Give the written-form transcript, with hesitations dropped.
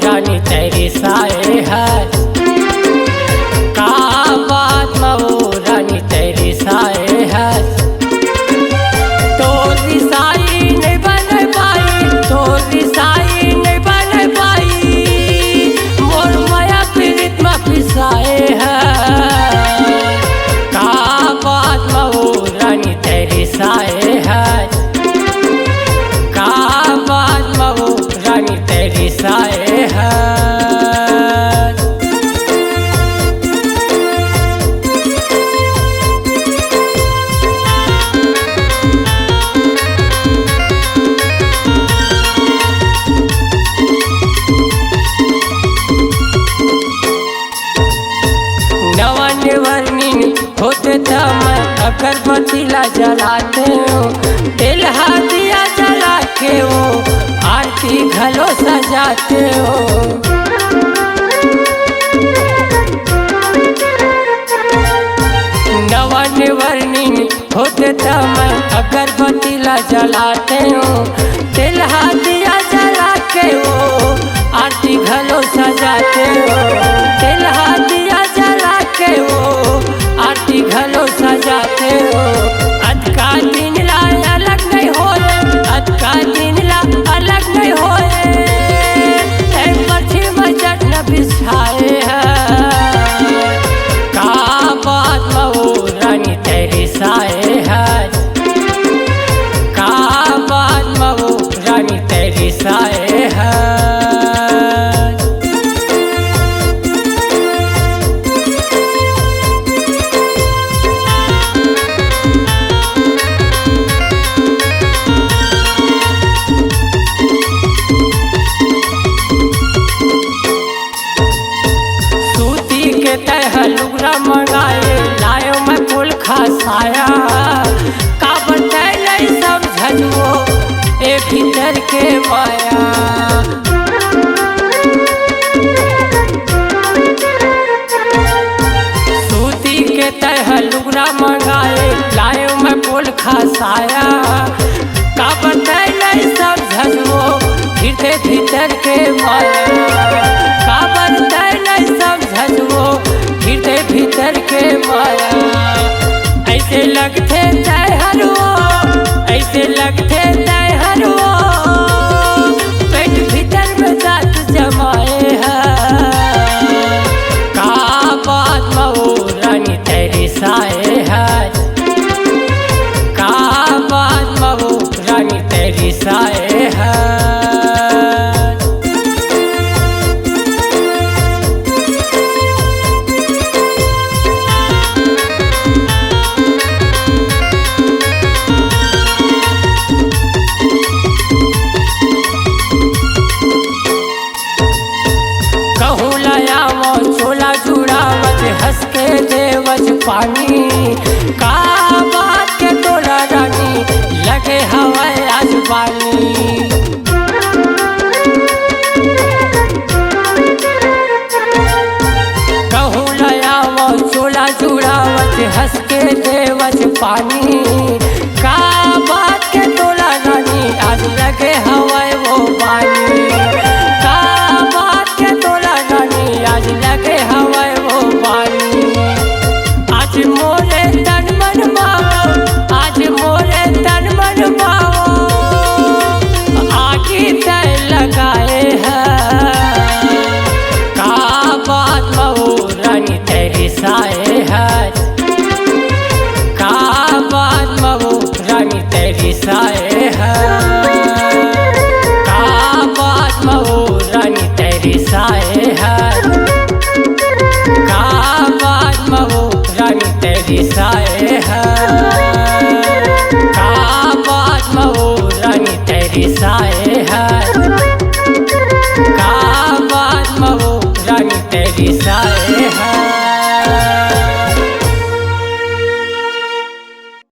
रानी तेरी साए है। का बात वो रानी तेरी साए है। तोरी साई नहीं बन पाई, तोरी साई नहीं बन पाई, मोर माया पीड़ित में पिसाए है। का बात वो रानी तेरी साए है। का बात वो रानी तेरी साए है। होते मैं अगरबत्ती ला जलाते हो, तेल दिया जला के हो, आरती घलो सजाते हो। नवन वर्णिन होते मैं अगरबत्ती ला जलाते हो, तेल दिया जला के हो, आरती घलो सजाते हो। तेल दिया जला के हो, आरती घलो सजाते हो। अद का दिन ला अलग नहीं होए, अद का दिन ला अलग नहीं होए, पर्ची मजट न बिछाए है। का बात वो रानी तेरी साए है। का बात वो रानी तेरी साए है। लुगरा मंगाए लायो मैं फूल खसाया, का बताए सब झजुओ ए भीतर के माया। सूती के तह लुगरा मंगाए लायो मैं फूल खसाया, का बताए सब झजुओ भीतर भीतर के माया। का बताए सब झजुओ भीतर भीतर के माया। ऐसे लगते तय हरो, ऐसे लगते तय हरो, पेट भीतर में दांत जमाए है। का बात वो रानी तेरी साए है। का बात वो रानी तेरी साए है। छोला जुड़ावत हंस के देवज पानी, का बात के तोला रानी लगे हवाए आज बानी। कहूँ लया वो छोला जुड़ावत हंस के देवज पानी, का बात के तोला रानी आज लगे हवाए वो बानी। का बात के तोला रानी आज लगे हवाए वो बानी। आज मोरे तन मन माओ, आज मोरे तन मन माओ, आगे तय लगाए है। का बात वो रानी तेरी साए है। का बात वो रानी तेरी साए है। का बात वो रानी तेरी साए है। का बात वो रानी तेरी साए है। का बात वो रानी तेरी साए है। का बात वो रानी तेरी साए